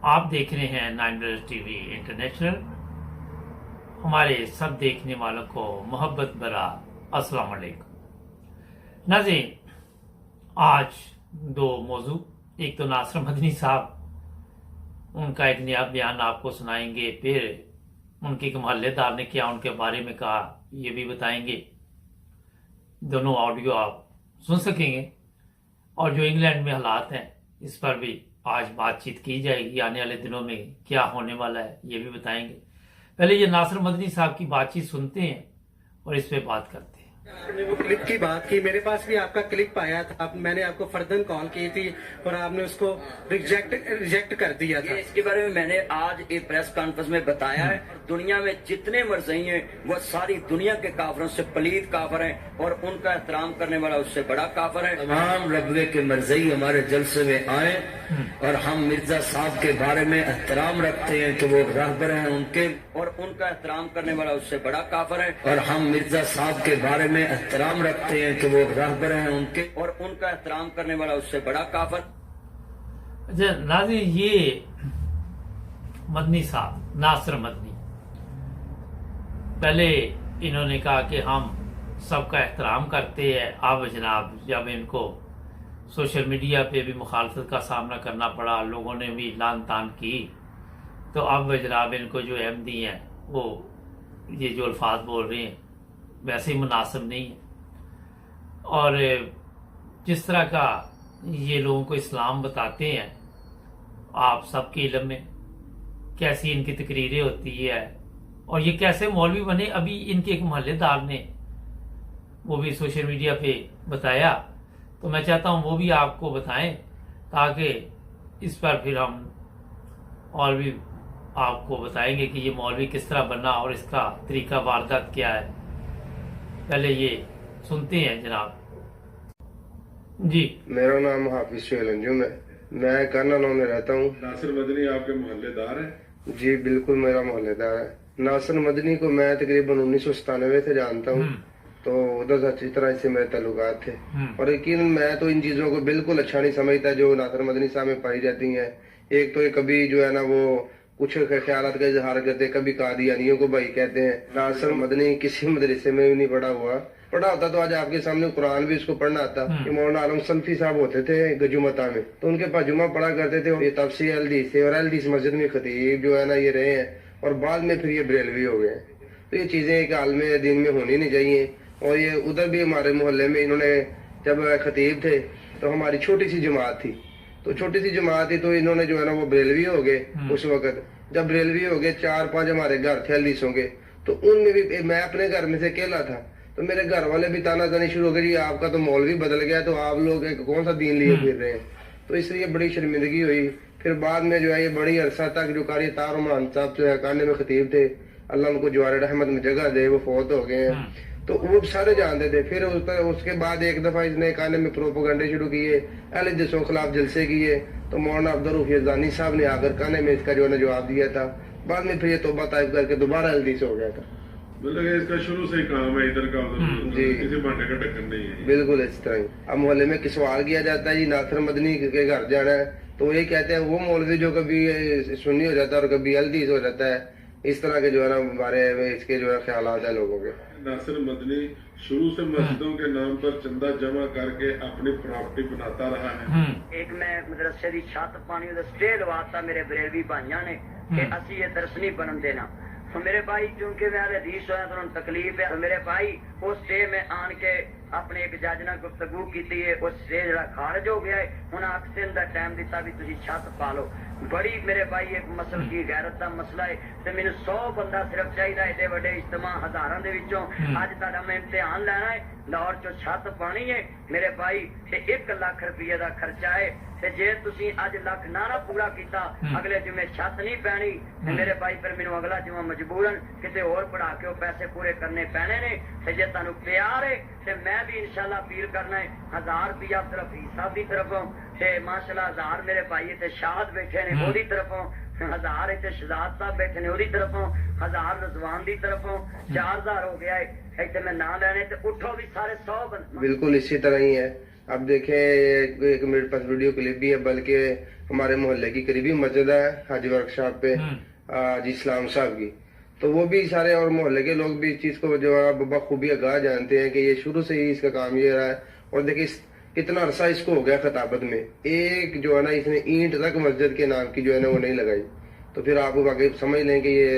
आप देख रहे हैं 9 टीवी इंटरनेशनल। हमारे सब देखने वालों को मोहब्बत भरा अस्सलाम वालेकुम। नाज़रीन, आज दो मौजू, एक तो नासिर मदनी साहब, उनका एक नया बयान आपको सुनाएंगे, फिर उनके एक मोहल्लेदार ने क्या उनके बारे में कहा ये भी बताएंगे। दोनों ऑडियो आप सुन सकेंगे और जो इंग्लैंड में हालात हैं इस पर भी आज बातचीत की जाएगी। आने वाले दिनों में क्या होने वाला है ये भी बताएंगे। पहले ये नासिर मदनी साहब की बातचीत सुनते हैं और इस पे बात करते हैं। आपने वो क्लिप की बात की, मेरे पास भी आपका क्लिप आया था। मैंने आपको फर्दन कॉल की थी और आपने उसको रिजेक्ट कर दिया था। इसके बारे में मैंने आज एक प्रेस कॉन्फ्रेंस में बताया है। दुनिया में जितने मरज़ई हैं वो सारी दुनिया के काफरों से पलीद काफर हैं और उनका एहतराम करने वाला उससे बड़ा काफर है। तमाम रबे के मरज़ई हमारे जलसे में आए और हम मिर्जा साहब के बारे में एहतराम रखते हैं कि वो रहबर हैं उनके, और उनका एहतराम करने वाला उससे बड़ा काफर है। और हम मिर्जा साहब के बारे में एहतराम रखते हैं कि वो रहबर हैं उनके, और उनका एहतराम करने वाला उससे बड़ा काफर। अच्छा नाज़रीन, ये मदनी साहब नासिर मदनी, पहले इन्होंने कहा कि हम सबका एहतराम करते हैं। अब जनाब जब इनको सोशल मीडिया पे भी मुखालफत का सामना करना पड़ा, लोगों ने भी लान तान की, तो अब जनाब इनको जो अहमदी हैं वो ये जो अल्फाज बोल रहे हैं वैसे ही मुनासिब नहीं है। और जिस तरह का ये लोगों को इस्लाम बताते हैं, आप सबके इल्म में कैसी इनकी तकरीरें होती है और ये कैसे मौलवी बने। अभी इनके एक मोहल्लेदार ने वो भी सोशल मीडिया पे बताया, तो मैं चाहता हूँ वो भी आपको बताएं ताकि इस पर फिर हम और भी आपको बताएंगे कि ये मौलवी किस तरह बना और इसका तरीका वारदात क्या है। पहले ये सुनते हैं जनाब जी। मेरा नाम हाफिज शुएल अंजुम है, मैं कर्नाल में रहता हूँ। नासिर मदनी आपके मोहल्लेदार हैं? जी बिल्कुल, मेरा मोहल्लेदार है। नासिर मदनी को मैं तकरीबन 1997 से जानता हूँ, तो उधर से अच्छी तरह से मेरे ताल्लुकात थे। और यकीन मैं तो इन चीजों को बिल्कुल अच्छा नहीं समझता जो नासिर मदनी साहब में पाई जाती हैं। एक तो ये कभी जो है ना वो कुछ ख्यालात का इजहार करते, कभी कादियानियों को भाई कहते हैं। नासिर मदनी किसी मदरसे में भी नहीं पढ़ा हुआ, पढ़ा होता तो आज आपके सामने कुरान भी उसको पढ़ना आता। कि मौलाना आलम सल्फी साहब होते थे जुम्मता में, तो उनके पास जुम्मा पढ़ा करते थे। ये तफसीर हदीस से और हदीस मस्जिद में खतीब जो है ना ये रहे हैं, और बाद में फिर ये बरेलवी हो गए। तो ये चीजें एक आलम दीन में होनी नहीं चाहिए। और ये उधर भी हमारे मोहल्ले में इन्होंने जब खतीब थे तो हमारी छोटी सी जमात थी, तो छोटी सी जमात थी तो इन्होंने जो है ना वो बरेलवी हो गए। उस वक्त जब बरेलवी हो गए 4-5 हमारे घर थे हदीसों के, तो उनमें भी मैं अपने घर में से अकेला था, तो मेरे घर वाले भी ताना तानी शुरू हो गई, आपका तो मौलवी बदल गया, तो आप लोग कौन सा दीन लिए फिर रहे हैं। तो इसलिए बड़ी शर्मिंदगी हुई। फिर बाद में जो है ये बड़ी अरसा तक जो कारी तारुमान साहब जो है काने में खतीब थे, अल्लाह उनको जवार रहमत में जगह दे, वो फौत हो गए हैं, तो वो सारे जानते थे। फिर उसके बाद एक दफा इसने काने में प्रोपोगंडे शुरू किए, अहले हदीसों के खिलाफ जलसे किए, तो मौलाना अब्दुल रऊफ यज़दानी साहब ने आकर काने में इसका जो है जवाब दिया था। बाद में फिर ये तौबा ताइब करके दोबारा हदीस हो गया था। मतलब इसका शुरू से ही काम है इधर का उधर, जी किसी भांडे का ढक्कन नहीं है। बिल्कुल इस तरह ही। अब मोहल्ले में किस सवाल किया जाता है जी नासिर मदनी के घर जाना है, तो ये कहते हैं वो मौलवी जो कभी सुन्नी हो जाता है और कभी हदीस हो जाता है। इस तरह के जो है ना बारे में इसके जो है ख्यालात है लोगों के। नासिर मदनी शुरू से मस्जिदों के नाम पर चंदा जमा करके अपनी प्रॉपर्टी बनाता रहा है। एक मैं मदरसे की छत पानी स्टे लवाता मेरे बरेलवी भाइयों ने कि असी ये दरस नहीं बनन देना। तो मेरे भाई क्योंकि मैं हदीस होया तो तकलीफ है, तो मेरे भाई उस स्टे में आन के अपने एक जज नाल गुफ्तगू की है, उस स्टे जरा खारिज हो गया है। उन्हें अक्सर का टाइम दिता भी तुसी छत पा लो। बड़ी मेरे भाई एक मसल की गैरत का मसला है, तो मैंने 100 बंदा सिर्फ चाहिए एडे वड्डे इज्तमा हजारां दे विचों। अज तुहाडा मैं इम्तिहान लेना है, लाहौर चो छत पानी है मेरे भाई, ते 1 लाख रुपये का खर्चा है। ते जे तुसी अज लख ना पूरा किया, अगले जुमे छत नहीं पैनी, ते मेरे भाई फिर मैनू अगला जुमा मजबूरन किते होर पढ़ा के पैसे पूरे करने पैने ने। ते जे तुहानू प्यार है ते मैं भी इंशाल्लाह अपील करना है 1000 रुपया सिर्फ हिसाब की तरफों, ते माशाल्लाह 1000 मेरे भाई ते शाद बैठे ने ओदी तरफों, 1000 इतने शहजाद साहब बैठे ने ओदी तरफों, 1000 रजवान की तरफों, 4000 हो गया है। इतने मैं ना लेने ते उठो भी सारे 100 बंद। बिल्कुल इसी तरह ही है। आप देखें एक मेरे पास वीडियो क्लिप भी है, बल्कि हमारे मोहल्ले की करीबी मस्जिद है हाजी वर्कशॉप पे हाजी इस्लाम साहब की, तो वो भी सारे और मोहल्ले के लोग भी इस चीज को जो है बखूबी आगाह जानते हैं कि ये शुरू से ही इसका काम ये रहा है। और देखिए कितना अरसा इसको हो गया खिताबत में, एक जो है ना इसने ईंट तक मस्जिद के नाम की जो है ना वो नहीं लगाई। तो फिर आप आगे समझ लें कि ये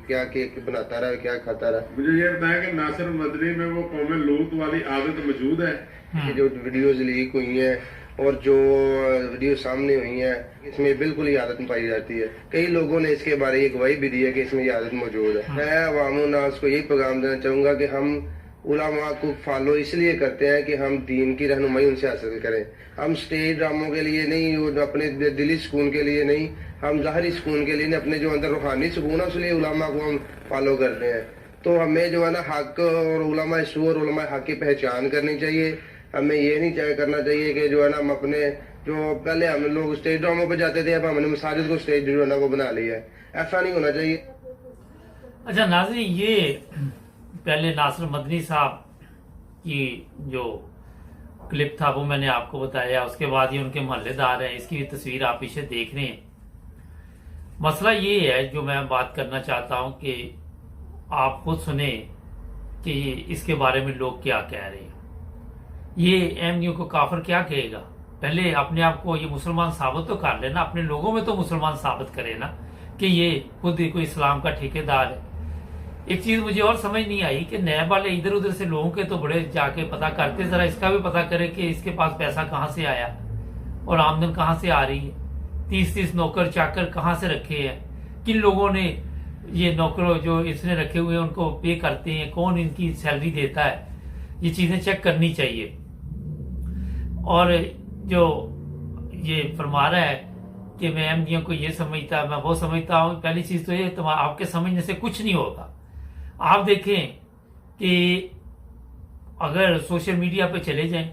क्या केक बनाता रहा, क्या खाता रहा। मुझे ये बताया कि नासिर मदनी में वो कौम लूत वाली आदत मौजूद है। कि जो वीडियोज लीक हुई हैं और जो वीडियो सामने हुई हैं, इसमें बिल्कुल ये आदत पाई जाती है। कई लोगों ने इसके बारे में गवाही भी दी है कि इसमें ये आदत मौजूद है। मैं अवाम नास को यही पैगाम देना चाहूंगा कि हम उलमा को फॉलो इसलिए करते हैं कि हम दीन की रहनुमाई उनसे हासिल करें। हम स्टेज ड्रामों के लिए नहीं, वो अपने दिली सुकून के लिए नहीं, हम ज़ाहरी सुकून के लिए नहीं, अपने जो अंदर रूहानी सुकून है उसलिए उलमा को हम फॉलो करते हैं। तो हमें जो है ना हक और उलमा सू और उलमा हक की पहचान करनी चाहिए। हमें ये नहीं करना चाहिए कि जो है ना हम अपने जो पहले हम लोग स्टेज ड्रामों पे जाते थे, अब हमने मसाजिद को स्टेज जो है ना वो बना लिया है। ऐसा नहीं होना चाहिए। अच्छा नाज़रीन, ये पहले नासिर मदनी साहब की जो क्लिप था वो मैंने आपको बताया, उसके बाद ये उनके मोहल्लेदार हैं, इसकी भी तस्वीर आप पीछे देख रहे हैं। मसला ये है जो मैं बात करना चाहता हूं कि आप खुद सुने कि इसके बारे में लोग क्या कह रहे हैं। ये एमयू को काफिर क्या कहेगा? पहले अपने आप को ये मुसलमान साबित तो कर लेना, अपने लोगों में तो मुसलमान साबित करे ना कि ये खुद ही कोई इस्लाम का ठेकेदार है। एक चीज मुझे और समझ नहीं आई कि नैब वाले इधर उधर से लोगों के तो बड़े जाके पता करते, जरा इसका भी पता करे कि इसके पास पैसा कहां से आया और आमदन कहां से आ रही है। 30-30 नौकर चाकर कहां से रखे हैं, किन लोगों ने ये नौकर जो इसने रखे हुए हैं उनको पे करते हैं, कौन इनकी सैलरी देता है, ये चीजें चेक करनी चाहिए। और जो ये फरमा रहा है कि मैं एमडीओ को ये समझता, मैं वो समझता हूँ, पहली चीज तो ये आपके समझने से कुछ नहीं होगा। आप देखें कि अगर सोशल मीडिया पे चले जाएं,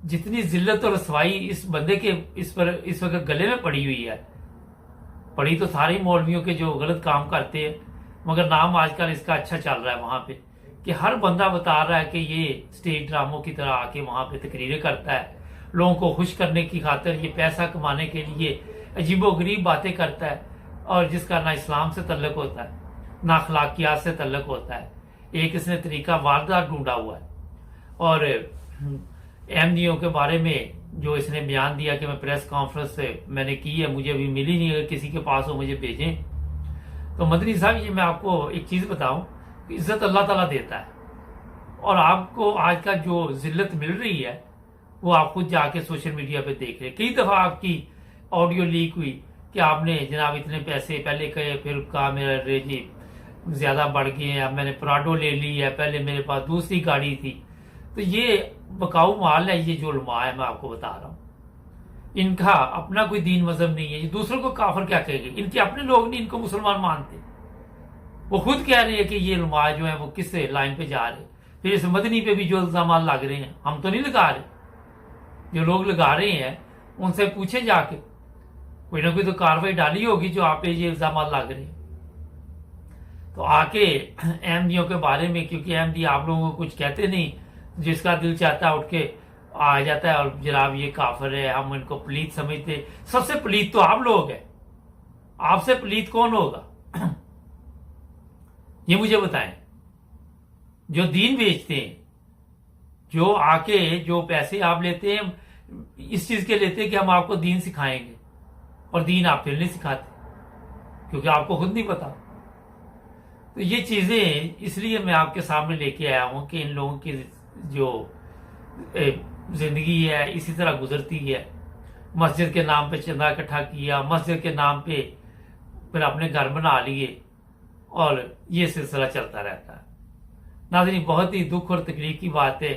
जितनी जिल्लत और रसवाई इस बंदे के इस वक्त गले में पड़ी हुई है, पड़ी तो सारे मौलवियों के जो गलत काम करते हैं, मगर नाम आजकल इसका अच्छा चल रहा है वहां पे कि हर बंदा बता रहा है कि ये स्टेज ड्रामों की तरह आके वहां पे तकरीरें करता है, लोगों को खुश करने की खातिर ये पैसा कमाने के लिए अजीबोगरीब बातें करता है, और जिसका ना इस्लाम से तल्लुक होता है ना अखलाकियात से तल्लुक होता है। एक इसने तरीका वारदात ढूंढा हुआ है। और एमडीओ के बारे में जो इसने बयान दिया कि मैं प्रेस कॉन्फ्रेंस से मैंने की है, मुझे अभी मिली नहीं, अगर किसी के पास हो मुझे भेजें। तो मदनी साहब, ये मैं आपको एक चीज बताऊं, इज्जत अल्लाह ताला देता है, और आपको आज का जो जिल्लत मिल रही है वो आप खुद जाके सोशल मीडिया पे देख रहे। कई दफा आपकी ऑडियो लीक हुई कि आपने जनाब इतने पैसे पहले कहे, फिर कहा मेरा रेजी ज्यादा बढ़ गए हैं, अब मैंने प्राडो ले ली है, पहले मेरे पास दूसरी गाड़ी थी। तो ये बकाऊ माल है, ये जो उलमा है मैं आपको बता रहा हूँ, इनका अपना कोई दीन मजहब नहीं है। ये दूसरों को काफिर क्या कहेंगे? इनके अपने लोग नहीं इनको मुसलमान मानते। वो खुद कह रहे हैं कि ये उलमा जो है वो किस लाइन पे जा रहे। फिर इस मदनी पे भी जो इल्जाम लग रहे हैं, हम तो नहीं लगा रहे, जो लोग लगा रहे हैं उनसे पूछे जाके, कोई ना कोई तो कार्रवाई डाली होगी जो आप पे ये इल्जाम लग रहे हैं। तो आके एमडीओ के बारे में, क्योंकि एमडी आप लोगों को कुछ कहते नहीं, जिसका दिल चाहता है उठ के आ जाता है और जनाब ये काफिर है, हम इनको पलीत समझते। सबसे पलीत तो आप लोग हैं, आपसे पलीत कौन होगा? ये मुझे बताएं। जो दीन बेचते हैं, जो आके जो पैसे आप लेते हैं इस चीज के लेते हैं कि हम आपको दीन सिखाएंगे, और दीन आप फिर नहीं सिखाते क्योंकि आपको खुद नहीं पता। तो ये चीजें इसलिए मैं आपके सामने लेके आया हूं कि इन लोगों की जो जिंदगी है इसी तरह गुजरती है। मस्जिद के नाम पे चंदा इकट्ठा किया, मस्जिद के नाम पे फिर अपने घर बना लिए, और ये सिलसिला चलता रहता है। नाज़रीन, बहुत ही दुख और तकलीफ की बात है,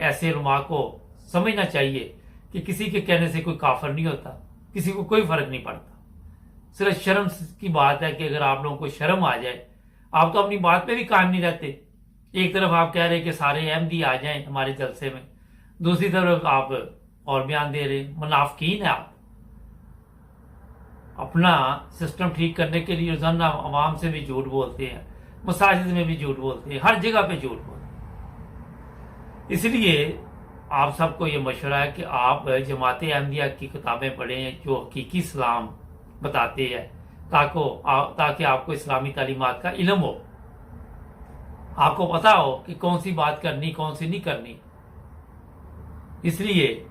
ऐसे उलमा को समझना चाहिए कि किसी के कहने से कोई काफिर नहीं होता, किसी को कोई फर्क नहीं पड़ता। सिर्फ शर्म की बात है कि अगर आप लोगों को शर्म आ जाए, आप तो अपनी बात पे भी कायम नहीं रहते। एक तरफ आप कह रहे हैं कि सारे एमडी आ जाएं हमारे जलसे में, दूसरी तरफ आप और बयान दे रहे हैं। मुनाफिकीन है आप। अपना सिस्टम ठीक करने के लिए रोजाना आवाम से भी झूठ बोलते हैं, मसाजिद में भी झूठ बोलते हैं, हर जगह पे झूठ बोलते हैं। इसलिए आप सबको ये मशवरा है कि आप जमात अहमदिया की किताबें पढ़ें जो हकीकी इस्लाम बताते हैं, ताकि आपको इस्लामी तालीमात का इल्म हो, आपको पता हो कि कौन सी बात करनी कौन सी नहीं करनी। इसलिए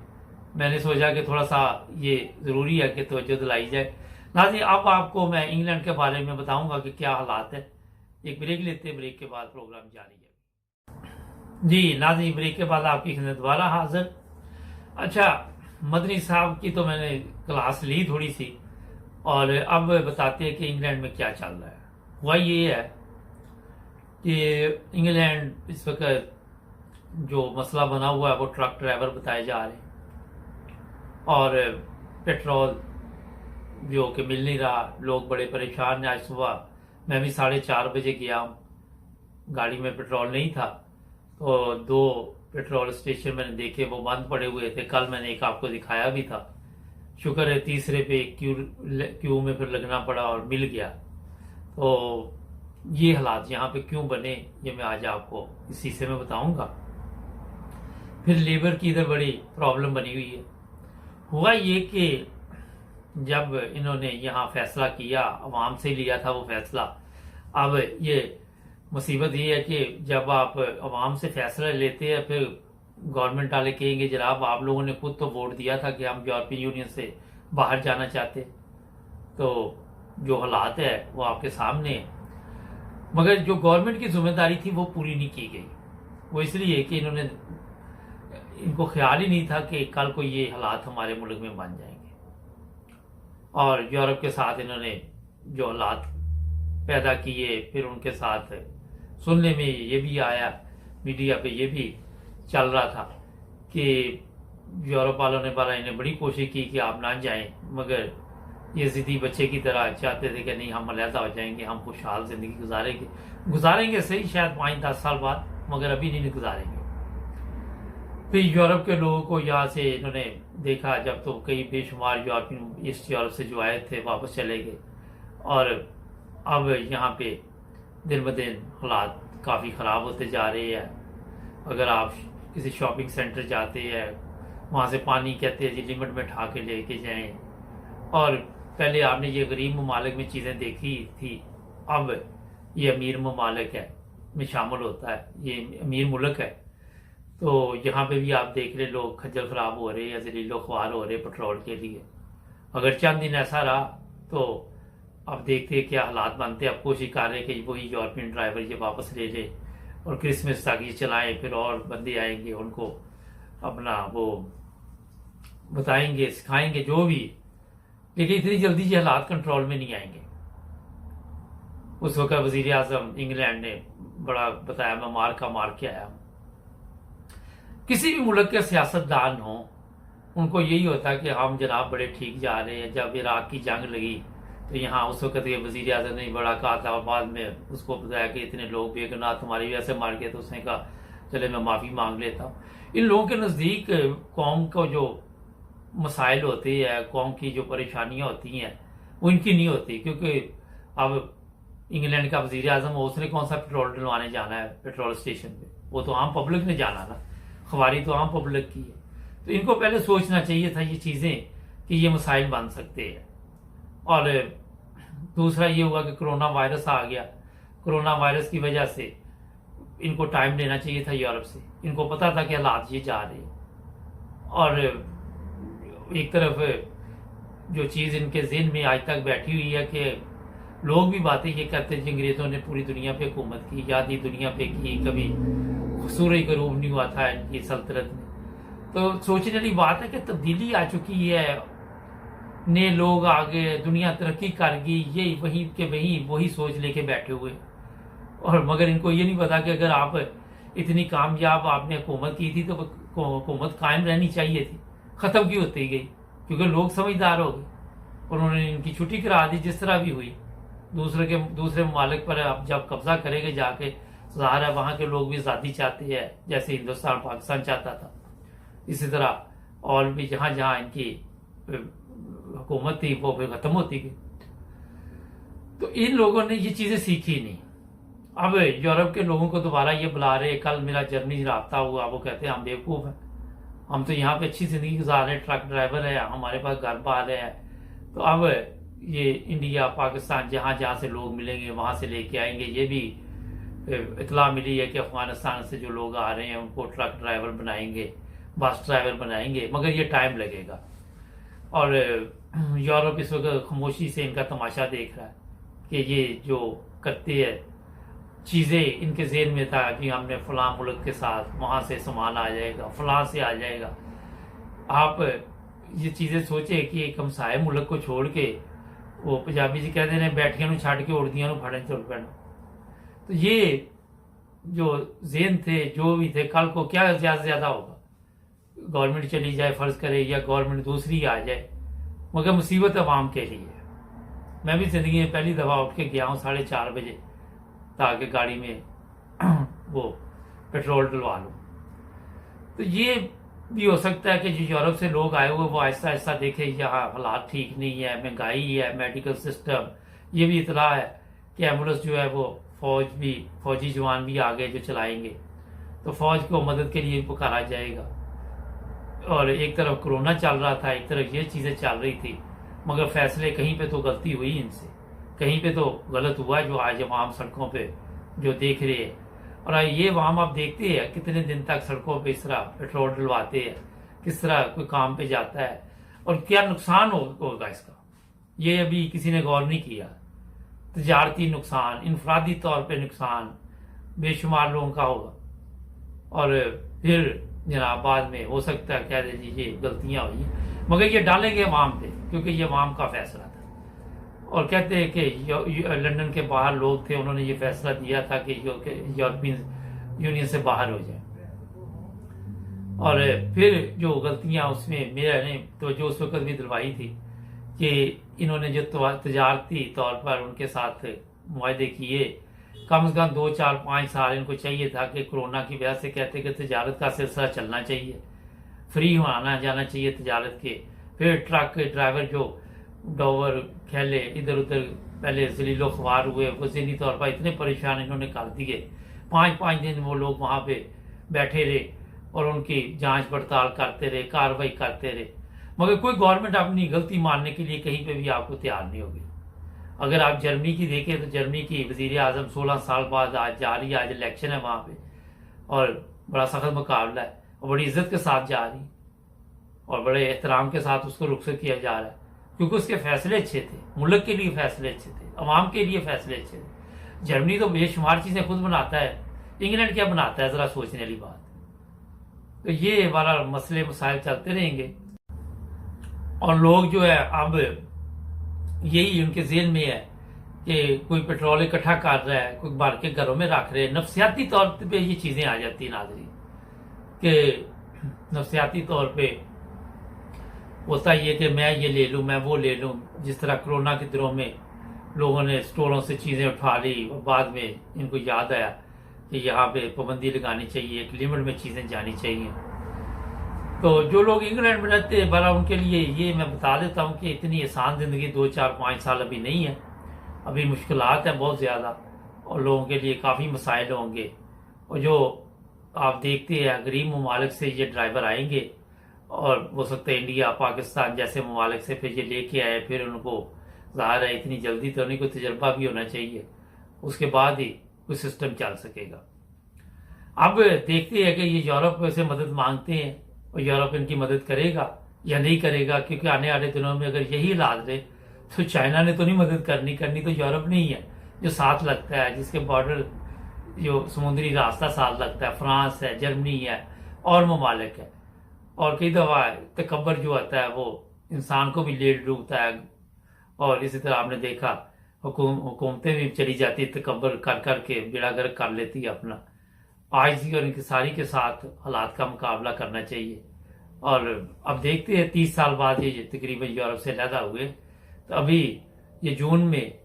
मैंने सोचा कि थोड़ा सा ये ज़रूरी है कि तवज्जो दिलाई जाए। नाज़रीन, अब आपको मैं इंग्लैंड के बारे में बताऊंगा कि क्या हालात है। एक ब्रेक लेते हैं, ब्रेक के बाद प्रोग्राम जारी है। जी नाज़रीन, ब्रेक के बाद आपकी खिदमत दोबारा हाजिर। अच्छा, मदनी साहब की तो मैंने क्लास ली थोड़ी सी, और अब बताते हैं कि इंग्लैंड में क्या चल रहा है। हुआ ये है कि इंग्लैंड इस वक्त जो मसला बना हुआ है वो ट्रक ड्राइवर बताए जा रहे हैं, और पेट्रोल जो कि मिल नहीं रहा, लोग बड़े परेशान हैं। आज सुबह मैं भी 4:30 बजे गया हूँ, गाड़ी में पेट्रोल नहीं था, तो 2 पेट्रोल स्टेशन मैंने देखे, वो बंद पड़े हुए थे। कल मैंने एक आपको दिखाया भी था। शुक्र है तीसरे पे क्यू में फिर लगना पड़ा और मिल गया। तो ये हालात यहाँ पे क्यों बने, ये मैं आज आपको इस हिस्से में बताऊंगा। फिर लेबर की इधर बड़ी प्रॉब्लम बनी हुई है। हुआ ये कि जब इन्होंने यहाँ फैसला किया, अवाम से लिया था वो फैसला। अब ये मुसीबत ये है कि जब आप अवाम से फैसला लेते हैं, फिर गवर्नमेंट वाले कहेंगे जनाब आप लोगों ने खुद तो वोट दिया था कि हम यूरोपियन यूनियन से बाहर जाना चाहते। तो जो हालात है वो आपके सामने है, मगर जो गवर्नमेंट की जिम्मेदारी थी वो पूरी नहीं की गई। वो इसलिए कि इनको ख्याल ही नहीं था कि कल को ये हालात हमारे मुल्क में बन जाएंगे, और यूरोप के साथ इन्होंने जो हालात पैदा किए, फिर उनके साथ सुनने में ये भी आया, मीडिया पे ये भी चल रहा था कि यूरोप वालों ने इन्हें बड़ी कोशिश की कि आप ना जाएं, मगर ये जिद्दी बच्चे की तरह चाहते थे कि नहीं हम अलहदा हो जाएंगे, हम खुशहाल जिंदगी गुजारेंगे सही शायद 5-10 साल बाद, मगर अभी नहीं गुजारेंगे। फिर यूरोप के लोगों को यहाँ से इन्होंने देखा, जब तो कई बेशुमार यूरोपियन ईस्ट यूरोप से जो आए थे वापस चले गए, और अब यहाँ पे दिन ब दिन हालात काफ़ी ख़राब होते जा रहे हैं। अगर आप किसी शॉपिंग सेंटर जाते हैं, वहाँ से पानी कहते हैं जी लिमिट में ठा के लेके जाएं, और पहले आपने ये गरीब ममालिक में चीज़ें देखी थी, अब ये अमीर ममालिक है में शामिल होता है, ये अमीर मुल्क है। तो यहाँ पे भी आप देख रहे लोग खज्जल खराब हो रहे हैं, जलीलो ख्वार हो रहे पेट्रोल के लिए। अगर चंद दिन ऐसा रहा तो अब देखते हैं क्या हालात बनते। अब कोशिश कर रहे कि वही यूरोपियन ड्राइवर ये वापस ले ले और क्रिसमस तक ये चलाएं, फिर और बंदे आएंगे उनको अपना वो बताएंगे सिखाएंगे जो भी, लेकिन इतनी जल्दी ये हालात कंट्रोल में नहीं आएंगे। उस वक्त वजीर आजम इंग्लैंड ने बड़ा बताया मैं मार के आया हूं। किसी भी मुल्क के सियासतदान हो, उनको यही होता कि हम जनाब बड़े ठीक जा रहे हैं। जब इराक की जंग लगी तो यहाँ उस वक्त ये वजीर आजम ने बड़ा कहा था, और बाद में उसको बताया कि इतने लोग बेगुनाह तुम्हारी वजह से मार गए, तो उसने कहा चले मैं माफ़ी मांग लेता हूँ। इन लोगों के नज़दीक कौम को जो मसाइल होते हैं, कौम की जो परेशानियाँ होती हैं, वो इनकी नहीं होती। क्योंकि अब इंग्लैंड का वजीर आजम हो, उसने कौन सा पेट्रोल डलवाने जाना है पेट्रोल स्टेशन पे, वो तो आम पब्लिक ने जाना ना, खवारी तो आम पब्लिक की है। तो इनको पहले सोचना चाहिए था ये चीज़ें कि ये मसाइल बन सकते हैं। और दूसरा ये हुआ कि कोरोना वायरस आ गया। कोरोना वायरस की वजह से इनको टाइम लेना चाहिए था यूरोप से, इनको पता था कि हालात ये जा रहे हैं। और एक तरफ जो चीज़ इनके ज़हन में आज तक बैठी हुई है कि लोग भी बातें ये करते हैं कि अंग्रेज़ों ने पूरी दुनिया पे हुकूमत की, आधी दुनिया पे की, कभी सूरज गरूब नहीं हुआ था इनकी सल्तनत में। तो सोचने वाली बात है कि तब्दीली आ चुकी है, नए लोग आ गए, दुनिया तरक्की कर गई, ये वहीं के वही सोच लेके बैठे हुए। और मगर इनको ये नहीं पता कि अगर आप इतनी कामयाब आपने हुकूमत की थी तो हुकूमत कायम रहनी चाहिए थी, ख़त्म क्यों होती गई? क्योंकि लोग समझदार हो गए, उन्होंने इनकी छुट्टी करा दी। जिस तरह भी हुई, दूसरे ममालिक पर आप जब कब्जा करेंगे जाके, ज़ाहिर है वहाँ के लोग भी आज़ादी चाहते हैं, जैसे हिंदुस्तान पाकिस्तान चाहता था। इसी तरह और भी जहाँ जहाँ इनकी हुकूमत थी वो फिर ख़त्म होती गई। तो इन लोगों ने ये चीज़ें सीखी नहीं। अब यूरोप के लोगों को दोबारा ये बुला रहे। कल मेरा जर्मनी राब्ता हुआ, वो कहते हैं हम बेवकूफ़ हैं, हम तो यहाँ पे अच्छी ज़िंदगी गुजार रहे हैं, ट्रक ड्राइवर है, हमारे पास घर बार है। तो अब ये इंडिया पाकिस्तान जहाँ जहाँ से लोग मिलेंगे वहाँ से लेके आएंगे। ये भी इतला मिली है कि अफगानिस्तान से जो लोग आ रहे हैं उनको ट्रक ड्राइवर बनाएंगे, बस ड्राइवर बनाएंगे, मगर ये टाइम लगेगा। और यूरोप इस वक्त खामोशी से इनका तमाशा देख रहा है कि ये जो करते हैं चीज़ें, इनके ज़हन में था कि हमने फ़लाँ मुल्क के साथ वहाँ से सामान आ जाएगा, फ़लाँ से आ जाएगा। आप ये चीज़ें सोचे कि एक हमसाए मुल्क को छोड़ के, वो पंजाबी जी कहते हैं बैठिया नूं छड्ड के उड़दियां नूं फड़न चल पैना। तो ये जो ज़हन थे, जो भी थे, कल को क्या ज़्यादा से ज़्यादा होगा, गवर्नमेंट चली जाए फ़र्ज़ करे, या गवर्नमेंट दूसरी आ जाए, मगर मुसीबत अवाम के लिए है। मैं भी ज़िंदगी में पहली दफ़ा उठ के गया हूँ 4:30 बजे, ताकि गाड़ी में वो पेट्रोल डलवा लूँ। तो ये भी हो सकता है कि जो यूरोप से लोग आए हुए वो आहिस्ता आहिस्ता देखे यहाँ हालात ठीक नहीं है, महंगाई है, मेडिकल सिस्टम। ये भी इतला है कि एम्बुलेंस जो है वो फौजी जवान भी आ गए जो चलाएंगे, तो फौज को मदद के लिए पुकारा जाएगा। और एक तरफ कोरोना चल रहा था, एक तरफ ये चीज़ें चल रही थी, मगर फैसले कहीं पे तो गलती हुई इनसे, कहीं पे तो गलत हुआ जो आज हम सड़कों पे जो देख रहे हैं। और ये वहाँ आप देखते हैं कितने दिन तक सड़कों पे इस तरह पेट्रोल डलवाते हैं, किस तरह कोई काम पे जाता है और क्या नुकसान होगा इसका, ये अभी किसी ने गौर नहीं किया। तजारती नुकसान, इनफरादी तौर पे नुकसान बेशुमार लोगों का होगा। और फिर जनाब बाद में हो सकता है कह दीजिए गलतियाँ हुई, मगर ये डालेंगे अवाम पे, क्योंकि ये अवाम का फैसला था। और कहते हैं कि लंदन के बाहर लोग थे, उन्होंने ये फैसला दिया था कि यूरोपियन यूनियन से बाहर हो जाए। और फिर जो गलतियां उसमें मेरा ने तो जो उस वक्त भी दिलवाई थी कि इन्होंने जो तजारती तौर पर उनके साथ मुआहदे किए, कम से कम 2, 4, 5 साल इनको चाहिए था कि कोरोना की वजह से कहते कि तजारत का सिलसिला चलना चाहिए, फ्री आना जाना चाहिए तजारत के। फिर ट्रक के ड्राइवर जो डोवर खेले इधर उधर पहले जलीलो ख्वार हुए, वो ज़हनी तौर पर इतने परेशान इन्होंने कर दिए। 5-5 दिन वो लोग वहाँ पे बैठे रहे और उनकी जांच पड़ताल करते रहे, कार्रवाई करते रहे, मगर कोई गवर्नमेंट अपनी गलती मानने के लिए कहीं पे भी आपको तैयार नहीं होगी। अगर आप जर्मनी की देखें तो जर्मनी की वज़ीर आज़म 16 साल बाद आज जा रही है, आज इलेक्शन है वहाँ पे, और बड़ा सख्त मुकाबला है और बड़ी इज्जत के साथ जा रही और बड़े एहतराम के साथ उसको रुखसत किया जा रहा है, क्योंकि उसके फैसले अच्छे थे, मुल्क के लिए फैसले अच्छे थे, अवाम के लिए फैसले अच्छे थे। जर्मनी तो बेशुमार चीज़ें खुद बनाता है, इंग्लैंड क्या बनाता है, ज़रा सोचने वाली बात। तो ये हमारा मसले मसाइल चलते रहेंगे और लोग जो है अब यही उनके ज़हन में है कि कोई पेट्रोल इकट्ठा कर रहा है, कोई भर के घरों में रख रहे हैं। नफसियाती तौर पे ये चीज़ें आ जाती हैं नाज़रीन, कि नफसियाती तौर पे होता ये कि मैं ये ले लूँ, मैं वो ले लूँ। जिस तरह कोरोना के दिनों में लोगों ने स्टोरों से चीज़ें उठा ली और बाद में इनको याद आया कि यहाँ पे पाबंदी लगानी चाहिए, एक लिमिट में चीज़ें जानी चाहिए। तो जो लोग इंग्लैंड में रहते हैं बड़ा उनके लिए ये मैं बता देता हूँ कि इतनी आसान ज़िंदगी 2, 4, 5 साल अभी नहीं है, अभी मुश्किलात हैं बहुत ज़्यादा और लोगों के लिए काफ़ी मसाइल होंगे। और जो आप देखते हैं गरीब ममालिक से ये ड्राइवर आएंगे और हो सकता है इंडिया पाकिस्तान जैसे ममालिक से फिर ये लेके आए, फिर उनको ज़ाहिर है इतनी जल्दी तो नहीं, कोई तजर्बा भी होना चाहिए, उसके बाद ही कोई सिस्टम चल सकेगा। अब देखते हैं कि ये यूरोप से मदद मांगते हैं और यूरोप इनकी मदद करेगा या नहीं करेगा, क्योंकि आने वाले दिनों में अगर यही हालात रहे तो चाइना ने तो नहीं मदद करनी तो यूरोप नहीं है जो साथ लगता है, जिसके बॉर्डर जो समुद्री रास्ता साथ लगता है, फ्रांस है, जर्मनी है और ममालिक है। और कई दफ़ा तकब्बर जो आता है वो इंसान को भी लेट डूबता है और इसी तरह आपने देखा हुकूमतें भी चली जाती तकब्बर कर कर के बेड़ा गर्क कर लेती है अपना। आजिज़ी और इंकिसारी के साथ हालात का मुकाबला करना चाहिए। और अब देखते हैं 30 साल बाद ये तकरीबन यूरोप से अलहदा हुए, तो अभी ये जून में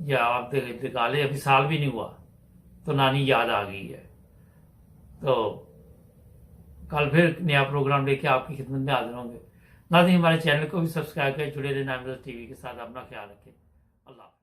या आप निकाले अभी साल भी नहीं हुआ तो नानी याद आ गई है। तो कल फिर नया प्रोग्राम लेके आपकी खिदमत में हाजिर होंगे। नाज़रीन हमारे चैनल को भी सब्सक्राइब करें, जुड़े रहे नाम टीवी के साथ। अपना ख्याल रखें। अल्लाह।